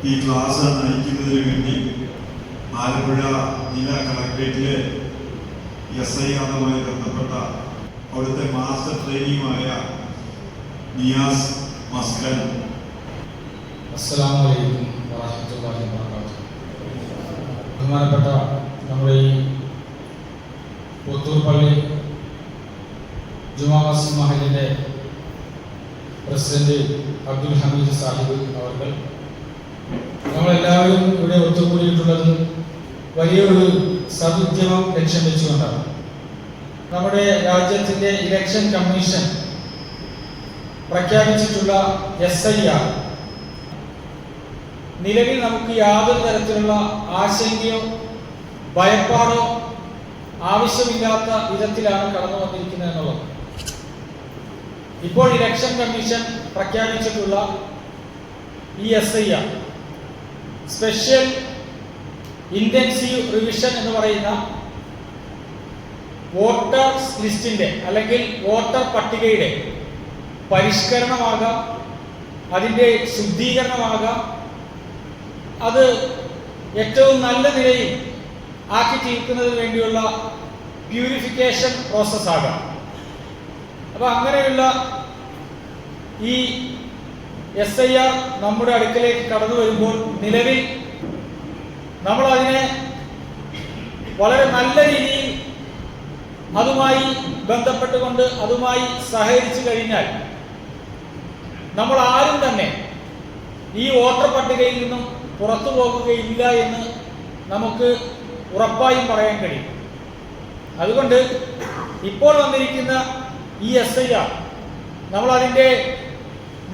ഈ ക്ലാസ് നയിക്കുന്നതിന് വേണ്ടി ആലപ്പുഴ ജില്ലാ കളക്ടറേറ്റിലെ SI അതുമായി ബന്ധപ്പെട്ട അവിടുത്തെ മാസ്റ്റർ ട്രെയിനിയുമായ നിയാസ് മസ്കൻ. അസ്സലാമു അലൈക്കും വറഹ്മത്തുള്ളാഹി വബറകാതുഹു. ബഹുമാനപ്പെട്ട നമ്മുടെ ഈ പുത്തൂർ പള്ളി ജുമാ മസ്ജിദ് മഹലിന്റെ പ്രസിഡന്റ് അബ്ദുൽ ഹമീദ് സാഹിബ് അവർ, നമ്മളെല്ലാവരും ഇവിടെ ഒത്തുകൂടിയിട്ടുള്ളത് വലിയൊരു സദുദ്യമം ലക്ഷ്യം വെച്ചുകൊണ്ടാണ്. നമ്മുടെ രാജ്യത്തിന്റെ ഇലക്ഷൻ കമ്മീഷൻ പ്രഖ്യാപിച്ചിട്ടുള്ള SIR നിലവിൽ നമുക്ക് യാതൊരു തരത്തിലുള്ള ആശങ്കയോ ഭയപ്പാടോ ആവശ്യമില്ലാത്ത വിധത്തിലാണ് കടന്നു വന്നിരിക്കുന്നത് എന്നുള്ളത്. ഇപ്പോൾ ഇലക്ഷൻ കമ്മീഷൻ പ്രഖ്യാപിച്ചിട്ടുള്ള ഈ SIR സ്പെഷ്യൽ ഇന്റൻസീവ് റിവിഷൻ എന്ന് പറയുന്ന വോട്ടേഴ്സ് ലിസ്റ്റിന്റെ അല്ലെങ്കിൽ വോട്ടർ പട്ടികയുടെ പരിഷ്കരണമാകാം, അതിൻ്റെ ശുദ്ധീകരണമാകാം, അത് ഏറ്റവും നല്ല നിലയിൽ ആക്കി തീർക്കുന്നതിന് വേണ്ടിയുള്ള പ്യൂരിഫിക്കേഷൻ പ്രോസസ്സാകാം. അപ്പൊ അങ്ങനെയുള്ള ഈ SIR നമ്മുടെ അടുക്കലേക്ക് കടന്നു വരുമ്പോൾ നിലവിൽ നമ്മൾ അതിനെ വളരെ നല്ല രീതിയിൽ അതുമായി ബന്ധപ്പെട്ടുകൊണ്ട് അതുമായി സഹകരിച്ചു കഴിഞ്ഞാൽ നമ്മൾ ആരും തന്നെ ഈ വോട്ടർ പട്ടികയിൽ നിന്നും പുറത്തു പോകുകയില്ല എന്ന് നമുക്ക് ഉറപ്പായും പറയാൻ കഴിയും. അതുകൊണ്ട് ഇപ്പോൾ വന്നിരിക്കുന്ന ഈ SIR നമ്മൾ അതിൻ്റെ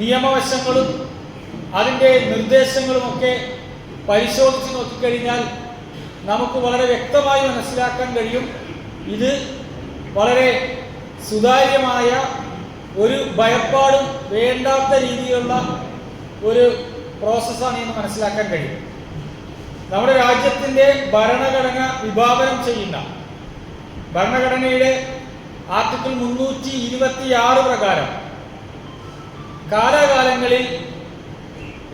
നിയമവശങ്ങളും അതിൻ്റെ നിർദ്ദേശങ്ങളുമൊക്കെ പരിശോധിച്ച് നോക്കിക്കഴിഞ്ഞാൽ നമുക്ക് വളരെ വ്യക്തമായി മനസ്സിലാക്കാൻ കഴിയും ഇത് വളരെ സുതാര്യമായ ഒരു ഭയപ്പാടും വേണ്ടാത്ത രീതിയിലുള്ള ഒരു പ്രോസസ്സാണ് എന്ന് മനസ്സിലാക്കാൻ കഴിയും. നമ്മുടെ രാജ്യത്തിൻ്റെ ഭരണഘടന വിഭാവനം ചെയ്യുന്ന ഭരണഘടനയുടെ ആർട്ടിക്കിൾ 326 പ്രകാരം കാലാകാലങ്ങളിൽ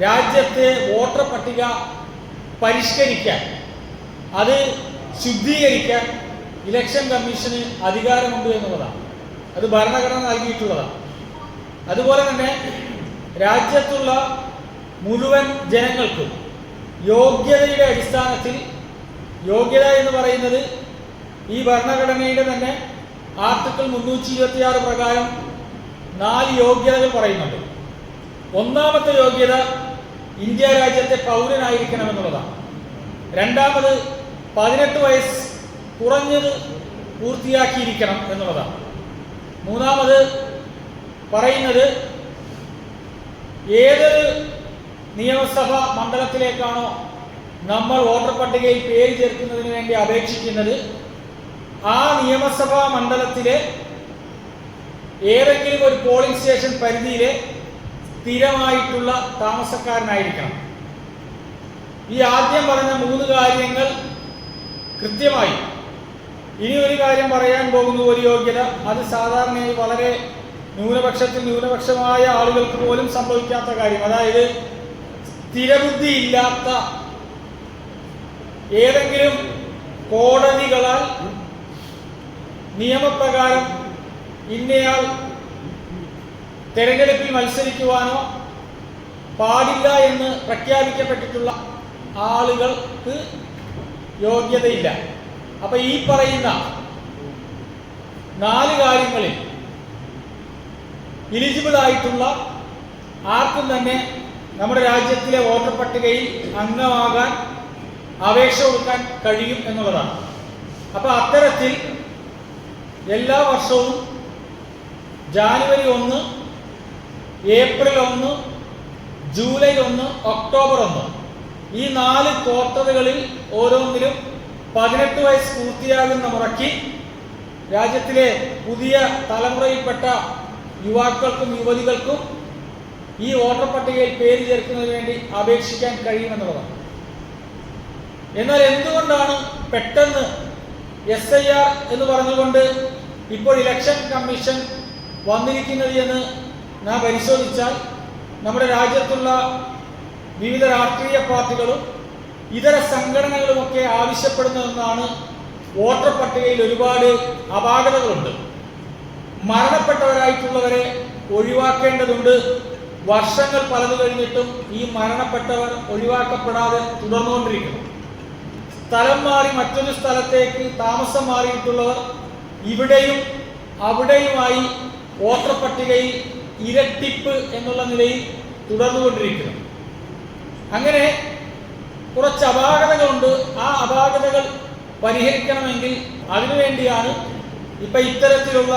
രാജ്യത്തെ വോട്ടർ പട്ടിക പരിഷ്കരിക്കാൻ, അത് ശുദ്ധീകരിക്കാൻ ഇലക്ഷൻ കമ്മീഷന് അധികാരമുണ്ട് എന്നുള്ളതാണ്. അത് ഭരണഘടന നൽകിയിട്ടുള്ളതാണ്. അതുപോലെ തന്നെ രാജ്യത്തുള്ള മുഴുവൻ ജനങ്ങൾക്കും യോഗ്യതയുടെ അടിസ്ഥാനത്തിൽ, യോഗ്യത എന്ന് പറയുന്നത് ഈ ഭരണഘടനയുടെ തന്നെ ആർട്ടിക്കിൾ 326 പ്രകാരം 4 യോഗ്യതകൾ പറയുന്നുണ്ട്. ഒന്നാമത്തെ യോഗ്യത ഇന്ത്യ രാജ്യത്തെ പൗരനായിരിക്കണം എന്നുള്ളതാണ്. രണ്ടാമത് 18 വയസ്സ് കുറഞ്ഞത് പൂർത്തിയാക്കിയിരിക്കണം എന്നുള്ളതാണ്. മൂന്നാമത് പറയുന്നത് ഏതൊരു നിയമസഭാ മണ്ഡലത്തിലേക്കാണോ നമ്മൾ വോട്ടർ പട്ടികയിൽ പേര് ചേർക്കുന്നതിന് വേണ്ടി അപേക്ഷിക്കുന്നത്, ആ നിയമസഭാ മണ്ഡലത്തിലെ ഏതെങ്കിലും ഒരു പോളിംഗ് സ്റ്റേഷൻ പരിധിയിലെ സ്ഥിരമായിട്ടുള്ള താമസക്കാരനായിരിക്കണം. ഈ ആദ്യം പറഞ്ഞ 3 കാര്യങ്ങൾ കൃത്യമായി. ഇനി ഒരു കാര്യം പറയാൻ പോകുന്ന ഒരു യോഗ്യത, അത് സാധാരണയായി വളരെ ന്യൂനപക്ഷമായ ആളുകൾക്ക് പോലും സംഭവിക്കാത്ത കാര്യം. അതായത് സ്ഥിരബുദ്ധി ഇല്ലാത്ത, ഏതെങ്കിലും കോടതികളാൽ നിയമപ്രകാരം ഇന്നയാൾ തെരഞ്ഞെടുപ്പിൽ മത്സരിക്കുവാനോ പാടില്ല എന്ന് പ്രഖ്യാപിക്കപ്പെട്ടിട്ടുള്ള ആളുകൾക്ക് യോഗ്യതയില്ല. അപ്പൊ ഈ പറയുന്ന 4 കാര്യങ്ങളിൽ എലിജിബിൾ ആയിട്ടുള്ള ആർക്കും തന്നെ നമ്മുടെ രാജ്യത്തിലെ വോട്ടർ പട്ടികയിൽ അംഗമാകാൻ അപേക്ഷ കൊടുക്കാൻ കഴിയും എന്നുള്ളതാണ്. അപ്പൊ അത്തരത്തിൽ എല്ലാ വർഷവും ജാനുവരി 1, ഏപ്രിൽ 1, ജൂലൈ 1, ഒക്ടോബർ 1 ഈ 4 ക്വാർട്ടറുകളിൽ ഓരോന്നിലും 18 വയസ്സ് പൂർത്തിയാകുന്ന മുറയ്ക്ക് രാജ്യത്തിലെ പുതിയ തലമുറയിൽപ്പെട്ട യുവാക്കൾക്കും യുവതികൾക്കും ഈ വോട്ടർ പട്ടികയിൽ പേര് ചേർക്കുന്നതിന് വേണ്ടി അപേക്ഷിക്കാൻ കഴിയുമെന്നുള്ളതാണ്. എന്നാൽ എന്തുകൊണ്ടാണ് പെട്ടെന്ന് SIR എന്ന് പറഞ്ഞുകൊണ്ട് ഇപ്പോൾ ഇലക്ഷൻ കമ്മീഷൻ വന്നിരിക്കുന്നത് എന്ന് നാം പരിശോധിച്ചാൽ നമ്മുടെ രാജ്യത്തുള്ള വിവിധ രാഷ്ട്രീയ പാർട്ടികളും ഇതര സംഘടനകളുമൊക്കെ ആവശ്യപ്പെടുന്നതെന്നാണ് വോട്ടർ പട്ടികയിൽ ഒരുപാട് അപാകതകളുണ്ട്. മരണപ്പെട്ടവരായിട്ടുള്ളവരെ ഒഴിവാക്കേണ്ടതുണ്ട്. വർഷങ്ങൾ പലത് കഴിഞ്ഞിട്ടും ഈ മരണപ്പെട്ടവർ ഒഴിവാക്കപ്പെടാതെ തുടർന്നുകൊണ്ടിരിക്കുന്നു. സ്ഥലം മാറി മറ്റൊരു സ്ഥലത്തേക്ക് താമസം മാറിയിട്ടുള്ളവർ ഇവിടെയും അവിടെയുമായി വോട്ടർ പട്ടികയിൽ ഇരട്ടിപ്പ് എന്നുള്ള നിലയിൽ തുടർന്നുകൊണ്ടിരിക്കുന്നു. അങ്ങനെ കുറച്ച് അപാകതകളുണ്ട്. ആ അപാകതകൾ പരിഹരിക്കണമെങ്കിൽ അതിനുവേണ്ടിയാണ് ഇപ്പൊ ഇത്തരത്തിലുള്ള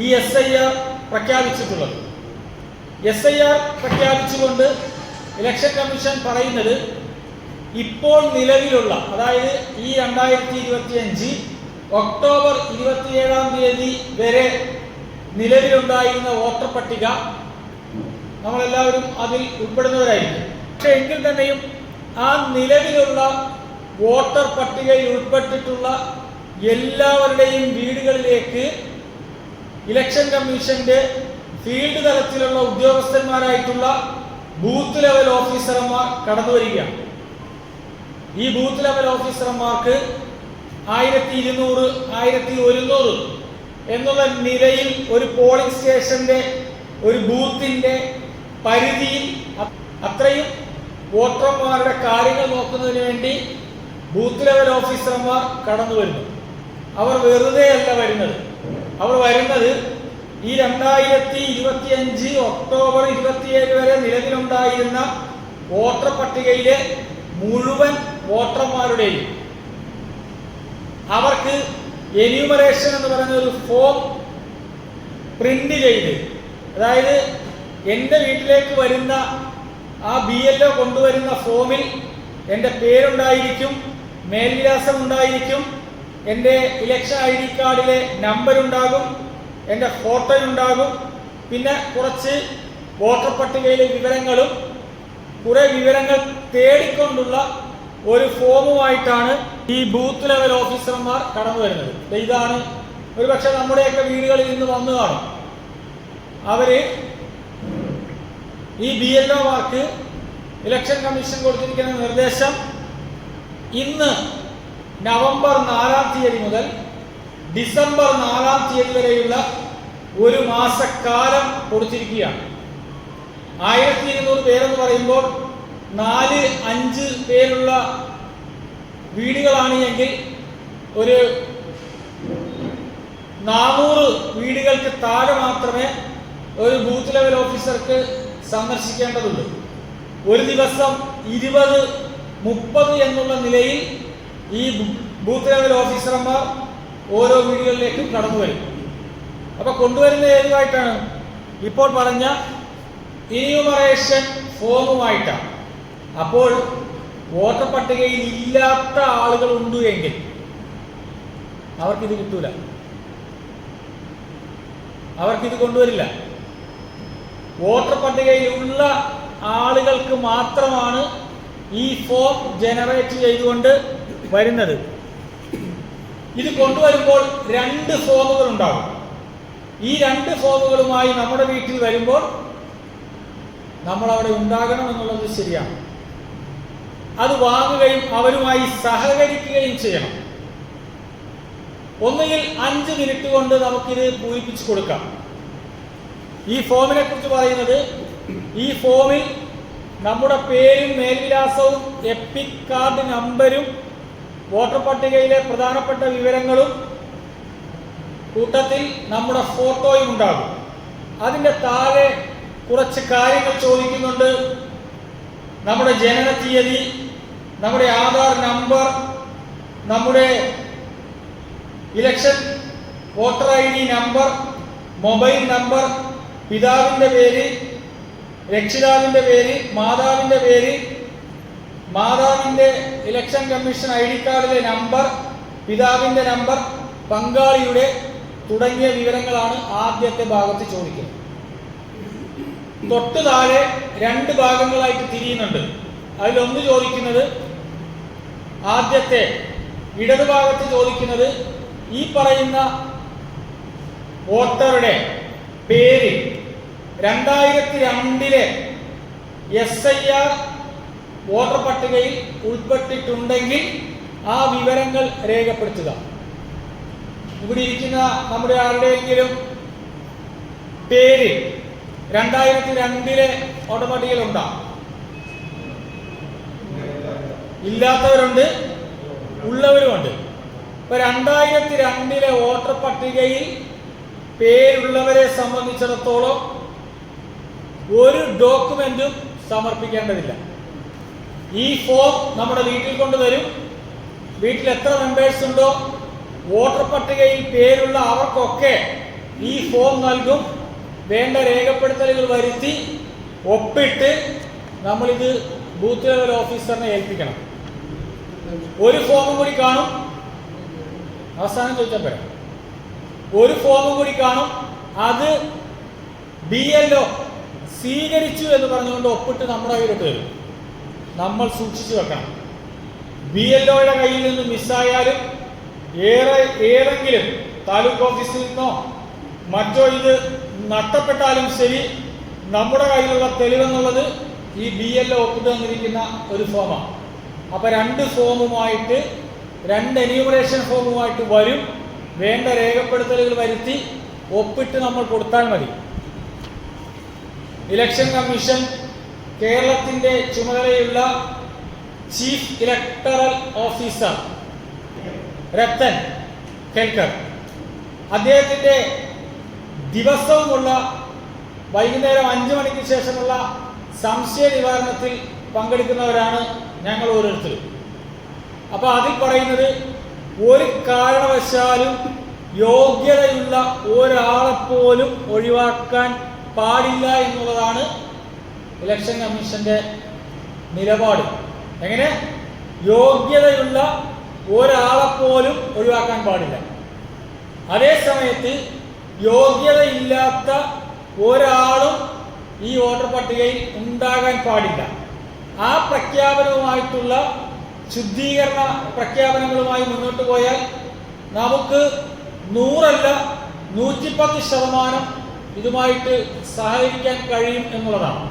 ഈ SIR പ്രഖ്യാപിച്ചിട്ടുള്ളത്. SIR പ്രഖ്യാപിച്ചുകൊണ്ട് ഇലക്ഷൻ കമ്മീഷൻ പറയുന്നത് ഇപ്പോൾ നിലവിലുള്ള, അതായത് ഈ 2025 ഒക്ടോബർ 27-ാം തീയതി വരെ നിലവിലുണ്ടായിരുന്ന വോട്ടർ പട്ടിക നമ്മളെല്ലാവരും അതിൽ ഉൾപ്പെടുന്നവരായിരിക്കും. പക്ഷെ എങ്കിൽ തന്നെയും ആ നിലവിലുള്ള വോട്ടർ പട്ടികയിൽ ഉൾപ്പെട്ടിട്ടുള്ള എല്ലാവരുടെയും വീടുകളിലേക്ക് ഇലക്ഷൻ കമ്മീഷന്റെ ഫീൽഡ് തലത്തിലുള്ള ഉദ്യോഗസ്ഥന്മാരായിട്ടുള്ള ബൂത്ത് ലെവൽ ഓഫീസർമാർ കടന്നു വരികയാണ്. ഈ ബൂത്ത് ലെവൽ ഓഫീസർമാർക്ക് 1200, 1100 എന്നുള്ള നിലയിൽ ഒരു പോളിംഗ് സ്റ്റേഷന്റെ ഒരു ബൂത്തിന്റെ പരിധിയിൽ അത്രയും വോട്ടർമാരുടെ കാര്യങ്ങൾ നോക്കുന്നതിന് വേണ്ടി ബൂത്ത് ലെവൽ ഓഫീസർമാർ കടന്നു വരുന്നു. അവർ വെറുതെ അല്ല വരുന്നത്. അവർ വരുന്നത് ഈ 2025 ഒക്ടോബർ 27 വരെ നിലവിലുണ്ടായിരുന്ന വോട്ടർ പട്ടികയിലെ മുഴുവൻ വോട്ടർമാരുടെയും അവർക്ക് എന്യൂമറേഷൻ എന്ന് പറയുന്ന ഒരു ഫോം പ്രിന്റ് ചെയ്ത്, അതായത് എൻ്റെ വീട്ടിലേക്ക് വരുന്ന ആ BLO കൊണ്ടുവരുന്ന ഫോമിൽ എൻ്റെ പേരുണ്ടായിരിക്കും, മേൽവിലാസം ഉണ്ടായിരിക്കും, എൻ്റെ ഇലക്ഷൻ ID കാർഡിലെ നമ്പർ ഉണ്ടാകും, എൻ്റെ ഫോട്ടോ ഉണ്ടാകും, പിന്നെ കുറച്ച് വോട്ടർ പട്ടികയിലെ വിവരങ്ങളും കുറെ വിവരങ്ങൾ തേടിക്കൊണ്ടുള്ള ഒരു ഫോമുമായിട്ടാണ് ഈ ബൂത്ത് ലെവൽ ഓഫീസർമാർ കടന്നു വരുന്നത്. ഇതാണ് ഒരുപക്ഷെ നമ്മുടെയൊക്കെ വീടുകളിൽ നിന്ന് വന്നു കാണും. അവര് ഈ BLOമാർക്ക് ഇലക്ഷൻ കമ്മീഷൻ കൊടുത്തിരിക്കുന്ന നിർദ്ദേശം ഇന്ന് നവംബർ 4-ാം തീയതി മുതൽ ഡിസംബർ 4-ാം തീയതി വരെയുള്ള ഒരു മാസക്കാലം കൊടുത്തിരിക്കുകയാണ്. 1200 പേരെന്ന് പറയുമ്പോൾ 4-5 പേരുള്ള വീടുകളാണ് എങ്കിൽ ഒരു 400 വീടുകൾക്ക് താഴെ മാത്രമേ ഒരു ബൂത്ത് ലെവൽ ഓഫീസർക്ക് സന്ദർശിക്കേണ്ടതുള്ളൂ. ഒരു ദിവസം 20-30 എന്നുള്ള നിലയിൽ ഈ ബൂത്ത് ലെവൽ ഓഫീസർമാർ ഓരോ വീടുകളിലേക്കും കടന്നു വരും. അപ്പൊ കൊണ്ടുവരുന്ന ഏതുമായിട്ടാണ്? ഇപ്പോൾ പറഞ്ഞ എന്യൂമറേഷൻ ഫോമുമായിട്ടാണ്. അപ്പോൾ വോട്ടർ പട്ടികയിൽ ഇല്ലാത്ത ആളുകൾ ഉണ്ട് എങ്കിൽ അവർക്കിത് കിട്ടൂല, അവർക്കിത് കൊണ്ടുവരില്ല. വോട്ടർ പട്ടികയിലുള്ള ആളുകൾക്ക് മാത്രമാണ് ഈ ഫോം ജനറേറ്റ് ചെയ്തുകൊണ്ട് വരുന്നത്. ഇത് കൊണ്ടുവരുമ്പോൾ 2 ഫോമുകൾ ഉണ്ടാകും. ഈ 2 ഫോമുകളുമായി നമ്മുടെ വീട്ടിൽ വരുമ്പോൾ നമ്മൾ അവിടെ ഉണ്ടാകണം എന്നുള്ളത് ശരിയാണ്. അത് വാങ്ങുകയും അവരുമായി സഹകരിക്കുകയും ചെയ്യണം. ഒന്നുകിൽ 5 മിനിറ്റ് കൊണ്ട് നമുക്കിത് പൂരിപ്പിച്ചു കൊടുക്കാം. ഈ ഫോമിനെ കുറിച്ച് പറയുന്നത്, ഈ ഫോമിൽ നമ്മുടെ പേരും മേൽവിലാസവും എപ്പിക് കാർഡ് നമ്പരും വോട്ടർ പട്ടികയിലെ പ്രധാനപ്പെട്ട വിവരങ്ങളും കൂട്ടത്തിൽ നമ്മുടെ ഫോട്ടോയും ഉണ്ടാകും. അതിൻ്റെ താഴെ കുറച്ച് കാര്യങ്ങൾ ചോദിക്കുന്നുണ്ട്. നമ്മുടെ ജനന തീയതി, നമ്മുടെ ആധാർ നമ്പർ, നമ്മുടെ election voter ID number, mobile number, പിതാവിൻ്റെ പേര്, രക്ഷിതാവിൻ്റെ പേര്, മാതാവിൻ്റെ പേര്, മാതാവിൻ്റെ ഇലക്ഷൻ കമ്മീഷൻ ID കാർഡിലെ നമ്പർ, പിതാവിൻ്റെ നമ്പർ, പങ്കാളിയുടെ തുടങ്ങിയ വിവരങ്ങളാണ് ആദ്യത്തെ ഭാഗത്ത് ചോദിക്കുന്നത്. തൊട്ടു താഴെ 2 ഭാഗങ്ങളായിട്ട് തിരിയുന്നുണ്ട്. അതിലൊന്ന് ചോദിക്കുന്നത്, ആദ്യത്തെ ഇടതുഭാഗത്ത് ചോദിക്കുന്നത് ഈ പറയുന്ന വോട്ടറുടെ പേര് 2002-ലെ SIR വോട്ടർ പട്ടികയിൽ ഉൾപ്പെട്ടിട്ടുണ്ടെങ്കിൽ ആ വിവരങ്ങൾ രേഖപ്പെടുത്തുക. ഇവിടെ ഇരിക്കുന്ന നമ്മുടെ ആരുടെയെങ്കിലും പേര് 2002 വോട്ടർ പട്ടികയിലുണ്ടോ? ഇല്ലാത്തവരുണ്ട്, ഉള്ളവരുമുണ്ട്. ഇപ്പൊ 2002 വോട്ടർ പട്ടികയിൽ പേരുള്ളവരെ സംബന്ധിച്ചിടത്തോളം ഒരു ഡോക്യുമെന്റും സമർപ്പിക്കേണ്ടതില്ല. ഈ ഫോം നമ്മുടെ വീട്ടിൽ കൊണ്ടുവരും. വീട്ടിൽ എത്ര മെമ്പേഴ്സ് ഉണ്ടോ വോട്ടർ പട്ടികയിൽ പേരുള്ള അവർക്കൊക്കെ ഈ ഫോം നൽകും. വേണ്ട രേഖപ്പെടുത്തലുകൾ വരുത്തി ഒപ്പിട്ട് നമ്മളിത് ബൂത്ത് ലെവൽ ഓഫീസറിനെ ഏൽപ്പിക്കണം. ഒരു ഫോമും കൂടി കാണും. അവസാനം ചോദിച്ചാൽ പറയാം. ഒരു ഫോമും കൂടി കാണും. അത് BLO സ്വീകരിച്ചു എന്ന് പറഞ്ഞുകൊണ്ട് ഒപ്പിട്ട് നമ്മുടെ കയ്യിലോട്ട് വരും. നമ്മൾ സൂക്ഷിച്ചു വെക്കണം. BLOയുടെ കയ്യിൽ നിന്ന് മിസ്സായാലും ഏതെങ്കിലും താലൂക്ക് ഓഫീസിൽ നിന്നോ മറ്റോ ഇത് നഷ്ടപ്പെട്ടാലും ശരി, നമ്മുടെ കയ്യിലുള്ള തെളിവെന്നുള്ളത് ഈ BLO ഒപ്പിട്ട് തന്നിരിക്കുന്ന ഒരു ഫോമാണ്. അപ്പൊ 2 ഫോമുമായിട്ട് 2 എന്യൂമറേഷൻ ഫോമുമായിട്ട് വരും. വേണ്ട രേഖപ്പെടുത്തലുകൾ വരുത്തി ഒപ്പിട്ട് നമ്മൾ കൊടുത്താൽ മതി. ഇലക്ഷൻ കമ്മീഷൻ കേരളത്തിന്റെ ചുമതലയുള്ള chief electoral officer Rathan Kelkar, അദ്ദേഹത്തിന്റെ ദിവസവുമുള്ള വൈകുന്നേരം 5 മണിക്ക് ശേഷമുള്ള സംശയ നിവാരണത്തിൽ പങ്കെടുക്കുന്നവരാണ് ഞങ്ങൾ ഓരോരുത്തരും. അപ്പൊ അതിൽ പറയുന്നത് ഒരു കാരണവശാലും യോഗ്യതയുള്ള ഒരാളെപ്പോലും ഒഴിവാക്കാൻ പാടില്ല എന്നുള്ളതാണ് ഇലക്ഷൻ കമ്മീഷന്റെ നിലപാട്. എങ്ങനെ? യോഗ്യതയുള്ള ഒരാളെപ്പോലും ഒഴിവാക്കാൻ പാടില്ല. അതേ സമയത്ത് യോഗ്യതയില്ലാത്ത ഒരാളും ഈ വോട്ടർ പട്ടികയിൽ ഉണ്ടാകാൻ പാടില്ല. ആ പ്രഖ്യാപനവുമായിട്ടുള്ള ശുദ്ധീകരണ പ്രഖ്യാപനങ്ങളുമായി മുന്നോട്ട് പോയാൽ നമുക്ക് 100 അല്ല 110% ഇതുമായിട്ട് സഹകരിക്കാൻ കഴിയും എന്നുള്ളതാണ്.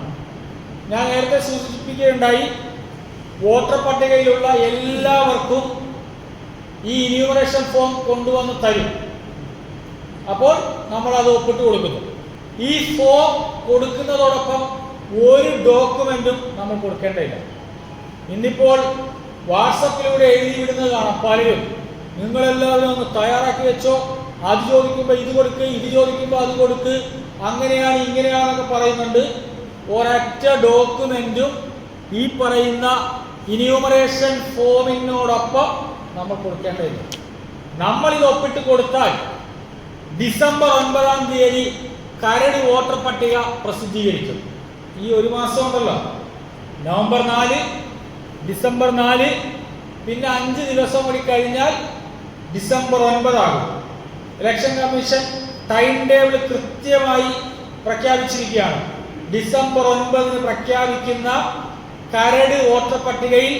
ഞാൻ നേരത്തെ സൂചിപ്പിക്കുകയുണ്ടായി, വോട്ടർ പട്ടികയിലുള്ള എല്ലാവർക്കും ഈ എന്യൂമറേഷൻ ഫോം കൊണ്ടുവന്ന് തരും. അപ്പോൾ നമ്മൾ അത് ഒപ്പിട്ട് കൊടുക്കുന്നു. ഈ ഫോം കൊടുക്കുന്നതോടൊപ്പം ഒരു ഡോക്യുമെന്റും നമ്മൾ കൊടുക്കേണ്ടതില്ല. ഇന്നിപ്പോൾ വാട്സപ്പിലൂടെ എഴുതി വിടുന്നത് കാണാം പലരും. നിങ്ങളെല്ലാവരും ഒന്ന് തയ്യാറാക്കി വെച്ചോ, അത് ചോദിക്കുമ്പോൾ ഇത് കൊടുക്ക്, ഇത് ചോദിക്കുമ്പോൾ അത് കൊടുക്ക്, അങ്ങനെയാണ് ഇങ്ങനെയാണെന്നൊക്കെ പറയുന്നുണ്ട്. ഒരൊറ്റ ഡോക്യുമെന്റും ഈ പറയുന്ന എന്യൂമറേഷൻ ഫോമിനോടൊപ്പം നമ്മൾ കൊടുക്കേണ്ടതില്ല. നമ്മളിത് ഒപ്പിട്ട് കൊടുത്താൽ ഡിസംബർ 9-ാം തീയതി കരട് വോട്ടർ പട്ടിക പ്രസിദ്ധീകരിക്കും. ഈ ഒരു മാസം ഉണ്ടല്ലോ, നവംബർ 4, ഡിസംബർ 4, പിന്നെ 5 ദിവസം കൂടി കഴിഞ്ഞാൽ ഡിസംബർ 9 ആകും. ഇലക്ഷൻ കമ്മീഷൻ ടൈം ടേബിൾ കൃത്യമായി പ്രഖ്യാപിച്ചിരിക്കുകയാണ്. ഡിസംബർ 9 പ്രഖ്യാപിക്കുന്ന കരട് വോട്ടർ പട്ടികയിൽ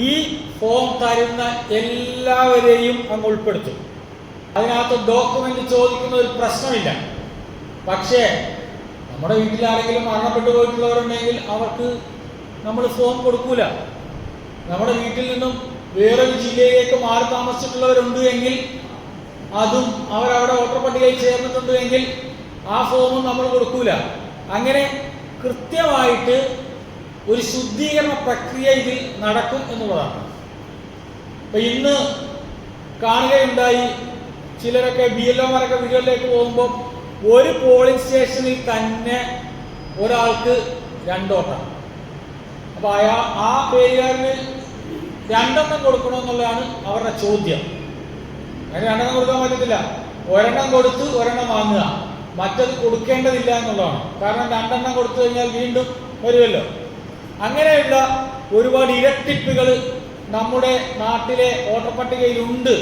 ഈ ഫോം തരുന്ന എല്ലാവരെയും അങ്ങ് ഉൾപ്പെടുത്തും. അതിനകത്ത് ഡോക്യുമെന്റ് ചോദിക്കുന്ന ഒരു പ്രശ്നമില്ല. പക്ഷേ നമ്മുടെ വീട്ടിൽ ആരെങ്കിലും മരണപ്പെട്ടു പോയിട്ടുള്ളവരുണ്ടെങ്കിൽ അവർക്ക് നമ്മൾ ഫോം കൊടുക്കൂല. നമ്മുടെ വീട്ടിൽ നിന്നും വേറൊരു ജില്ലയിലേക്ക് മാറി താമസിച്ചിട്ടുള്ളവരുണ്ട് എങ്കിൽ അതും അവരവിടെ വോട്ടർ പട്ടികയിൽ ചേർന്നിട്ടുണ്ട് എങ്കിൽ ആ ഫോമും നമ്മൾ കൊടുക്കൂല. അങ്ങനെ കൃത്യമായിട്ട് ഒരു ശുദ്ധീകരണ പ്രക്രിയ ഇതിൽ നടക്കും എന്നുള്ളതാണ്. അപ്പൊ ഇന്ന് കാണുകയുണ്ടായി, ചിലരൊക്കെ BLOമാരൊക്കെ വീടുകളിലേക്ക് പോകുമ്പോൾ ഒരു പോളിംഗ് സ്റ്റേഷനിൽ തന്നെ ഒരാൾക്ക് 2 വോട്ടാണ്. അപ്പൊ ആ പേരുകാരന് 2 എണ്ണം കൊടുക്കണമെന്നുള്ളതാണ് അവരുടെ ചോദ്യം. അങ്ങനെ 2 എണ്ണം കൊടുക്കാൻ പറ്റത്തില്ല. ഒരെണ്ണം കൊടുത്ത് ഒരെണ്ണം വാങ്ങുക, മറ്റത് കൊടുക്കേണ്ടതില്ല എന്നുള്ളതാണ്. കാരണം 2 എണ്ണം കൊടുത്തു കഴിഞ്ഞാൽ വീണ്ടും വരുമല്ലോ. അങ്ങനെയുള്ള ഒരുപാട് ഇരട്ടിപ്പുകൾ നമ്മുടെ നാട്ടിലെ വോട്ടർ പട്ടികയിലുണ്ട്.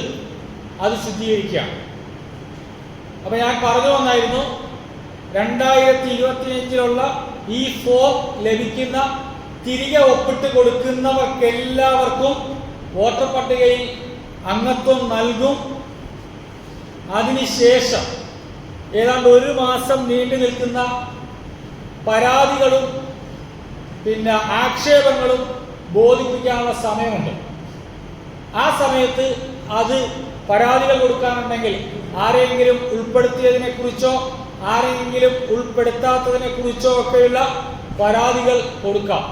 അത് ശുദ്ധീകരിക്കുക. അപ്പൊ ഞാൻ പറഞ്ഞു വന്നായിരുന്നു, 2025 ഈ ഫോം ലഭിക്കുന്ന തിരികെ ഒപ്പിട്ട് കൊടുക്കുന്നവർക്കെല്ലാവർക്കും വോട്ടർ പട്ടികയിൽ അംഗത്വം നൽകും. അതിനുശേഷം ഏതാണ്ട് 1 മാസം നീണ്ടു നിൽക്കുന്ന പരാതികളും പിന്നെ ആക്ഷേപങ്ങളും ബോധിപ്പിക്കാനുള്ള സമയമുണ്ട്. ആ സമയത്ത് അത് പരാതികൾ കൊടുക്കാനുണ്ടെങ്കിൽ ആരെങ്കിലും ഉൾപ്പെടുത്തിയതിനെ കുറിച്ചോ ആരെങ്കിലും ഉൾപ്പെടുത്താത്തതിനെ കുറിച്ചോ ഒക്കെയുള്ള പരാതികൾ കൊടുക്കാം.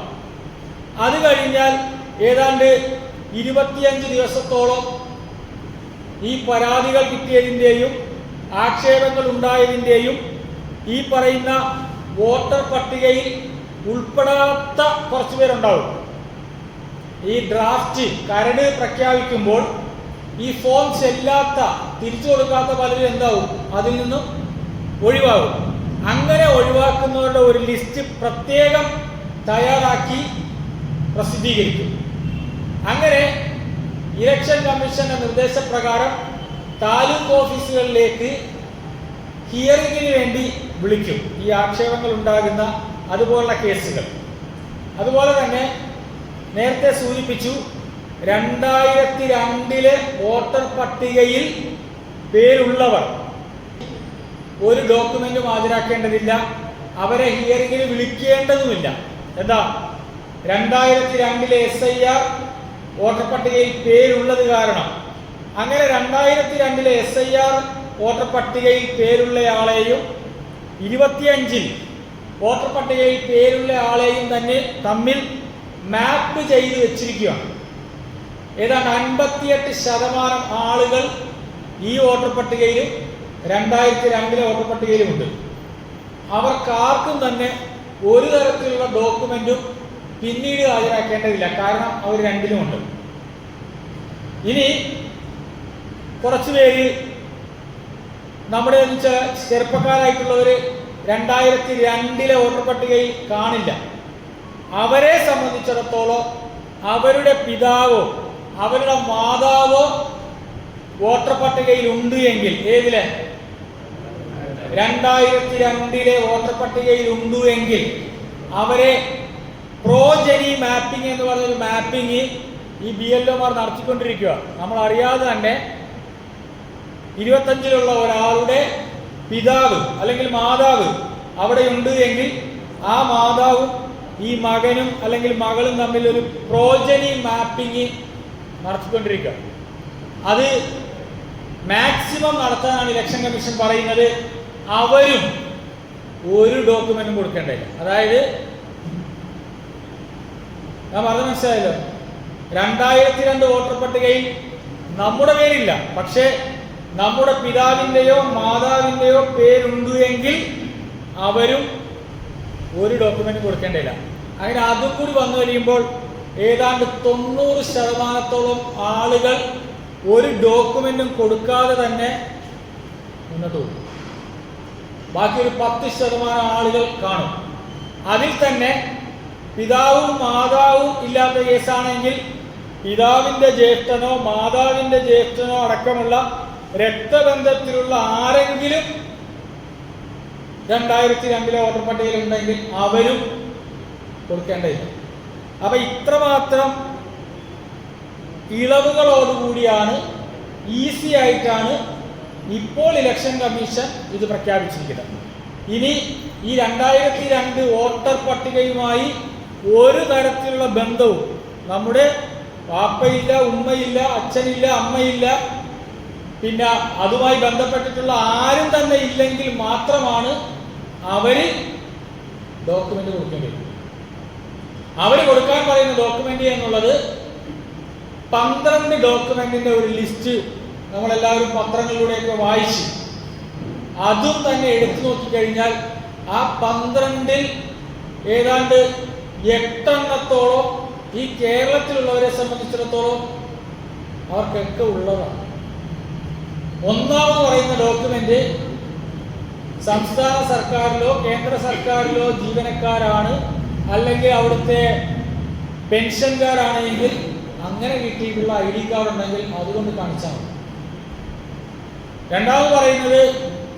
അത് കഴിഞ്ഞാൽ ഏതാണ്ട് 25 ദിവസത്തോളം ഈ പരാതികൾ കിട്ടിയതിൻ്റെയും ആക്ഷേപങ്ങൾ ഉണ്ടായതിൻ്റെയും ഈ പറയുന്ന വോട്ടർ പട്ടികയിൽ ഉൾപ്പെടാത്ത കുറച്ച് പേരുണ്ടാവും. ഈ ഡ്രാഫ്റ്റ് കരട് പ്രഖ്യാപിക്കുമ്പോൾ ഈ ഫോം ചെല്ലാത്ത തിരിച്ചു കൊടുക്കാത്ത പലരും എന്താവും, അതിൽ നിന്നും ഒഴിവാകും. അങ്ങനെ ഒഴിവാക്കുന്നവരുടെ ഒരു ലിസ്റ്റ് പ്രത്യേകം തയ്യാറാക്കി പ്രസിദ്ധീകരിക്കും. അങ്ങനെ ഇലക്ഷൻ കമ്മീഷന്റെ നിർദ്ദേശപ്രകാരം താലൂക്ക് ഓഫീസുകളിലേക്ക് ഹിയറിംഗിന് വേണ്ടി വിളിക്കും ഈ ആക്ഷേപങ്ങൾ ഉണ്ടാകുന്ന അതുപോലുള്ള കേസുകൾ. അതുപോലെ തന്നെ നേരത്തെ സൂചിപ്പിച്ചു, 2002 വോട്ടർ പട്ടികയിൽ പേരുള്ളവർ ഒരു ഡോക്യുമെന്റും ഹാജരാക്കേണ്ടതില്ല, അവരെ ഹിയറിംഗിന് വിളിക്കേണ്ടതുമില്ല. എന്താ, 2002 SIR വോട്ടർ പട്ടികയിൽ പേരുള്ളത് കാരണം. അങ്ങനെ 2002 SIR വോട്ടർ പട്ടികയിൽ പേരുള്ളയാളെയും 25 വോട്ടർ പട്ടികയിൽ പേരുള്ള ആളെയും തന്നെ തമ്മിൽ മാപ്പ് ചെയ്ത് വെച്ചിരിക്കുകയാണ്. ഏതാണ്ട് 58% ആളുകൾ ഈ വോട്ടർ പട്ടികയിലും 2002 വോട്ടർ പട്ടികയിലുമുണ്ട്. അവർക്കാർക്കും തന്നെ ഒരു തരത്തിലുള്ള ഡോക്യുമെന്റും പിന്നീട് ഹാജരാക്കേണ്ടതില്ല, കാരണം അവർ രണ്ടിലുമുണ്ട്. ഇനി കുറച്ചു പേര് നമ്മുടെ ചെറുപ്പക്കാരായിട്ടുള്ളവർ 2002 വോട്ടർ പട്ടികയിൽ കാണില്ല. അവരെ സംബന്ധിച്ചിടത്തോളം അവരുടെ പിതാവോ അവരുടെ മാതാവോ വോട്ടർ പട്ടികയിൽ ഉണ്ട് എങ്കിൽ, ഏതിലെ 2002 വോട്ടർ പട്ടികയിൽ ഉണ്ട് എങ്കിൽ അവരെ പ്രോജനി മാപ്പിംഗ് എന്ന് പറഞ്ഞൊരു മാപ്പിംഗ് ഈ BLOമാർ നടത്തിക്കൊണ്ടിരിക്കുക. നമ്മൾ അറിയാതെ തന്നെ 25 ഒരാളുടെ പിതാവ് അല്ലെങ്കിൽ മാതാവ് അവിടെ ഉണ്ട് എങ്കിൽ ആ മാതാവും ഈ മകനും അല്ലെങ്കിൽ മകളും തമ്മിൽ ഒരു പ്രോജനി മാപ്പിംഗ് നടത്തിക്കൊണ്ടിരിക്കുക. അത് മാക്സിമം നടത്താനാണ് ഇലക്ഷൻ കമ്മീഷൻ പറയുന്നത്. അവരും ഒരു ഡോക്യുമെന്റും കൊടുക്കേണ്ടതില്ല. അതായത് ഞാൻ പറഞ്ഞത് മനസ്സിലായല്ലോ, 2002 വോട്ടർ പട്ടികയിൽ നമ്മുടെ പേരില്ല, പക്ഷേ നമ്മുടെ പിതാവിൻ്റെയോ മാതാവിൻ്റെയോ പേരുണ്ട് എങ്കിൽ അവരും ഒരു ഡോക്യുമെന്റ് കൊടുക്കേണ്ടതില്ല. അങ്ങനെ അതും കൂടി വന്നു കഴിയുമ്പോൾ ഏതാണ്ട് 90% ആളുകൾ ഒരു ഡോക്യുമെന്റും കൊടുക്കാതെ തന്നെ മുന്നോട്ട് പോകും. ബാക്കി ഒരു 10% ആളുകൾ കാണും. അതിൽ തന്നെ പിതാവും മാതാവും ഇല്ലാത്ത കേസാണെങ്കിൽ പിതാവിൻ്റെ ജ്യേഷ്ഠനോ മാതാവിൻ്റെ ജ്യേഷ്ഠനോ അടക്കമുള്ള രക്തബന്ധത്തിലുള്ള ആരെങ്കിലും 2002 വോട്ടർ പട്ടികയിൽ ഉണ്ടെങ്കിൽ അവരും കൊടുക്കേണ്ടതില്ല. അപ്പൊ ഇത്രമാത്രം ഇളവുകളോടുകൂടിയാണ്, ഈസി ആയിട്ടാണ് ഇപ്പോൾ ഇലക്ഷൻ കമ്മീഷൻ ഇത് പ്രഖ്യാപിച്ചിരിക്കുന്നത്. ഇനി ഈ 2002 വോട്ടർ പട്ടികയുമായി ഒരു തരത്തിലുള്ള ബന്ധവും നമ്മുടെ വാപ്പയില്ല, ഉമ്മയില്ല, അച്ഛനില്ല, അമ്മയില്ല, പിന്നെ അതുമായി ബന്ധപ്പെട്ടിട്ടുള്ള ആരും തന്നെ ഇല്ലെങ്കിൽ മാത്രമാണ് അവര് ഡോക്യുമെന്റ് കൊടുക്കേണ്ടത്. അവർ കൊടുക്കാൻ പറയുന്ന ഡോക്യുമെന്റ് എന്നുള്ളത് 12 ഡോക്യുമെന്റിന്റെ ഒരു ലിസ്റ്റ് നമ്മളെല്ലാവരും പത്രങ്ങളിലൂടെയൊക്കെ വായിച്ചു. അതും തന്നെ എടുത്തു നോക്കിക്കഴിഞ്ഞാൽ ആ 12 ഏതാണ്ട് 8 ഈ കേരളത്തിലുള്ളവരെ സംബന്ധിച്ചിടത്തോളം അവർക്കൊക്കെ ഉള്ളതാണ്. ഒന്നാമത് പറയുന്ന ഡോക്യുമെന്റ് സംസ്ഥാന സർക്കാരിലോ കേന്ദ്ര സർക്കാരിലോ ജീവനക്കാരാണ്, അല്ലെങ്കിൽ അവിടുത്തെ പെൻഷൻകാരാണ് എങ്കിൽ അങ്ങനെ കിട്ടിയിട്ടുള്ള ID കാർഡ് ഉണ്ടെങ്കിൽ അതുകൊണ്ട് കാണിച്ചാൽ മതി. രണ്ടാമത് പറയുന്നത്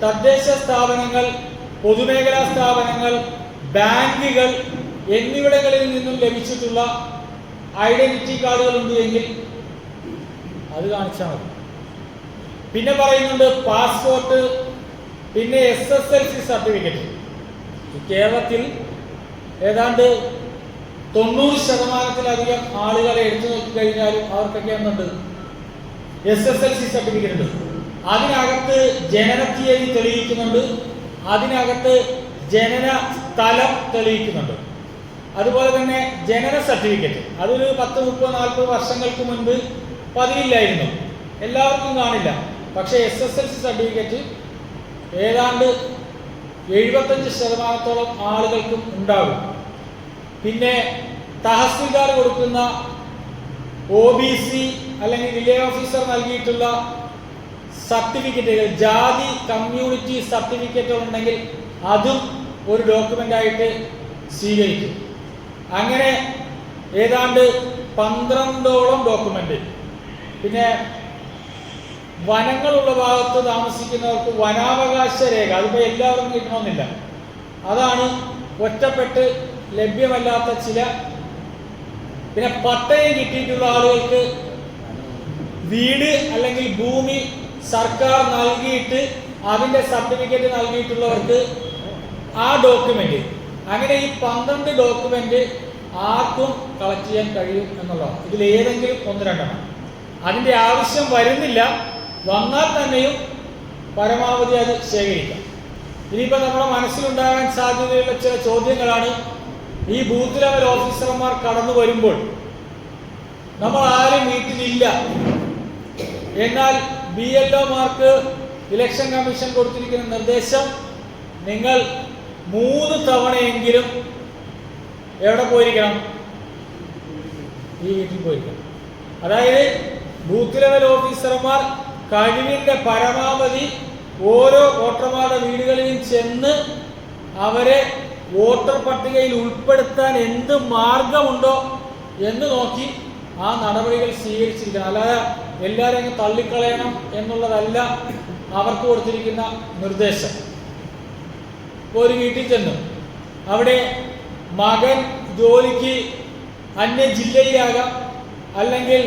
തദ്ദേശ സ്ഥാപനങ്ങൾ, പൊതുമേഖലാ സ്ഥാപനങ്ങൾ, ബാങ്കുകൾ എന്നിവിടങ്ങളിൽ നിന്നും ലഭിച്ചിട്ടുള്ള ഐഡന്റിറ്റി കാർഡുകൾ ഉണ്ട് എങ്കിൽ അത് കാണിച്ചാൽ മതി. പിന്നെ പറയുന്നുണ്ട് പാസ്പോർട്ട്, പിന്നെ SSLC സർട്ടിഫിക്കറ്റ്. കേരളത്തിൽ ഏതാണ്ട് 90% ആളുകളെ എടുത്തു നോക്കിക്കഴിഞ്ഞാലും അവർക്കൊക്കെ എന്തുണ്ട്? SSLC സർട്ടിഫിക്കറ്റ് ഉണ്ട്. അതിനകത്ത് ജനന തീയതി തെളിയിക്കുന്നുണ്ട്, അതിനകത്ത് ജനന സ്ഥലം തെളിയിക്കുന്നുണ്ട്. അതുപോലെ തന്നെ ജനന സർട്ടിഫിക്കറ്റ് അതൊരു 10, 30, 40 വർഷങ്ങൾക്ക് മുൻപ് പതിവില്ലായിരുന്നു, എല്ലാവർക്കും കാണില്ല. പക്ഷേ SSLC സർട്ടിഫിക്കറ്റ് ഏതാണ്ട് 75% ആളുകൾക്കും ഉണ്ടാകും. പിന്നെ തഹസിൽദാർ കൊടുക്കുന്ന OBC അല്ലെങ്കിൽ വില്ലേജ് ഓഫീസർ നൽകിയിട്ടുള്ള സർട്ടിഫിക്കറ്റുകൾ, ജാതി കമ്മ്യൂണിറ്റി സർട്ടിഫിക്കറ്റുകൾ ഉണ്ടെങ്കിൽ അതും ഒരു ഡോക്യുമെന്റ് ആയിട്ട് സ്വീകരിക്കും. അങ്ങനെ ഏതാണ്ട് 12ഓളം ഡോക്യുമെന്റ്. പിന്നെ വനങ്ങളുള്ള ഭാഗത്ത് താമസിക്കുന്നവർക്ക് വനാവകാശ രേഖ, അതിപ്പോൾ എല്ലാവർക്കും കിട്ടണമെന്നില്ല, അതാണ് ഒറ്റപ്പെട്ട് ലഭ്യമല്ലാത്ത ചില. പിന്നെ പട്ടയം കിട്ടിയിട്ടുള്ള ആളുകൾക്ക് വീട് അല്ലെങ്കിൽ ഭൂമി സർക്കാർ നൽകിയിട്ട് അതിൻ്റെ സർട്ടിഫിക്കറ്റ് നൽകിയിട്ടുള്ളവർക്ക് ആ ഡോക്യുമെന്റ്. അങ്ങനെ ഈ 12 ഡോക്യുമെന്റ് ആർക്കും കളക്ട് ചെയ്യാൻ കഴിയും എന്നുള്ളതാണ്. ഇതിലേതെങ്കിലും 1-2 അതിൻ്റെ ആവശ്യം വരുന്നില്ല, വന്നാൽ തന്നെയും പരമാവധി അത് ശേഖരിക്കാം. ഇനിയിപ്പോൾ നമ്മുടെ മനസ്സിലുണ്ടാകാൻ സാധ്യതയുള്ള ചില ചോദ്യങ്ങളാണ്. ഈ ബൂത്ത് ലെവൽ ഓഫീസർമാർ കടന്നു വരുമ്പോൾ നമ്മൾ ആരും വീട്ടിലില്ല, എന്നാൽ BLOമാർക്ക് ഇലക്ഷൻ കമ്മീഷൻ കൊടുത്തിരിക്കുന്ന നിർദ്ദേശം നിങ്ങൾ 3 തവണയെങ്കിലും എവിടെ പോയിരിക്കണം? ഈ വീട്ടിൽ പോയിരിക്കണം. അതായത് ബൂത്ത് ലെവൽ ഓഫീസർമാർ കഴിവിൻ്റെ പരമാവധി ഓരോ വോട്ടർമാരുടെ വീടുകളിലും ചെന്ന് അവരെ വോട്ടർ പട്ടികയിൽ ഉൾപ്പെടുത്താൻ എന്ത് മാർഗമുണ്ടോ എന്ന് നോക്കി ആ നടപടികൾ സ്വീകരിച്ചിരിക്കണം. അല്ലാതെ എല്ലാവരെയും തള്ളിക്കളയണം എന്നുള്ളതല്ല അവർക്ക് കൊടുത്തിരിക്കുന്ന നിർദ്ദേശം. ഇപ്പോൾ ഒരു വീട്ടിൽ ചെന്നു, അവിടെ മകൻ ജോലിക്ക് അന്യ ജില്ലയിലാകാം, അല്ലെങ്കിൽ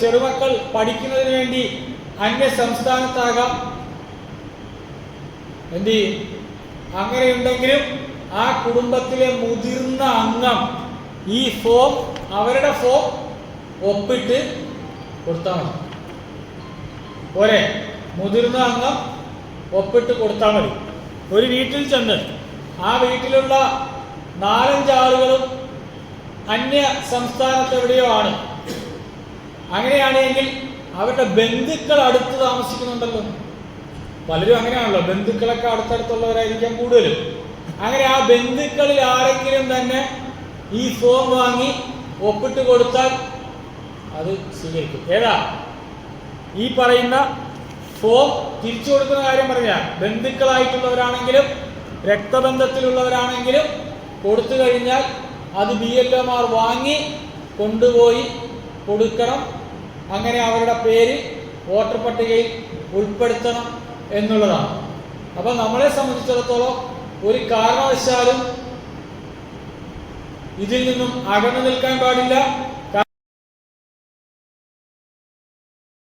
ചെറുമക്കൾ പഠിക്കുന്നതിന് വേണ്ടി അന്യ സംസ്ഥാനത്താകാം. എന്ത് ചെയ്യും? അങ്ങനെയുണ്ടെങ്കിലും ആ കുടുംബത്തിലെ മുതിർന്ന അംഗം ഈ ഫോം, അവരുടെ ഫോം ഒപ്പിട്ട് കൊടുത്താൽ മതി. പോരെ? മുതിർന്ന അംഗം ഒപ്പിട്ട് കൊടുത്താൽ മതി. ഒരു വീട്ടിൽ ചെന്ന് ആ വീട്ടിലുള്ള 4-5 ആളുകളും അന്യ സംസ്ഥാനത്ത് എവിടെയോ ആണ്. അങ്ങനെയാണെങ്കിൽ അവരുടെ ബന്ധുക്കൾ അടുത്ത് താമസിക്കുന്നുണ്ടല്ലോ. പലരും അങ്ങനെയാണല്ലോ, ബന്ധുക്കളൊക്കെ അടുത്തടുത്തുള്ളവരായിരിക്കാം കൂടുതലും. അങ്ങനെ ആ ബന്ധുക്കളിൽ ആരെങ്കിലും തന്നെ ഈ ഫോം വാങ്ങി ഒപ്പിട്ട് കൊടുത്താൽ അത് സ്വീകരിക്കും. ഏതാ ഈ പറയുന്ന ഫോം തിരിച്ചു കൊടുക്കുന്ന കാര്യം പറഞ്ഞാൽ, ബന്ധുക്കളായിട്ടുള്ളവരാണെങ്കിലും രക്തബന്ധത്തിലുള്ളവരാണെങ്കിലും കൊടുത്തു കഴിഞ്ഞാൽ അത് BLOമാർ വാങ്ങി കൊണ്ടുപോയി കൊടുക്കണം. അങ്ങനെ അവരുടെ പേര് വോട്ടർ പട്ടികയിൽ ഉൾപ്പെടുത്തണം എന്നുള്ളതാണ്. അപ്പം നമ്മളെ സംബന്ധിച്ചിടത്തോളം ഒരു കാരണവശാലും ഇതിൽ നിന്നും അകന്നു നിൽക്കാൻ പാടില്ല.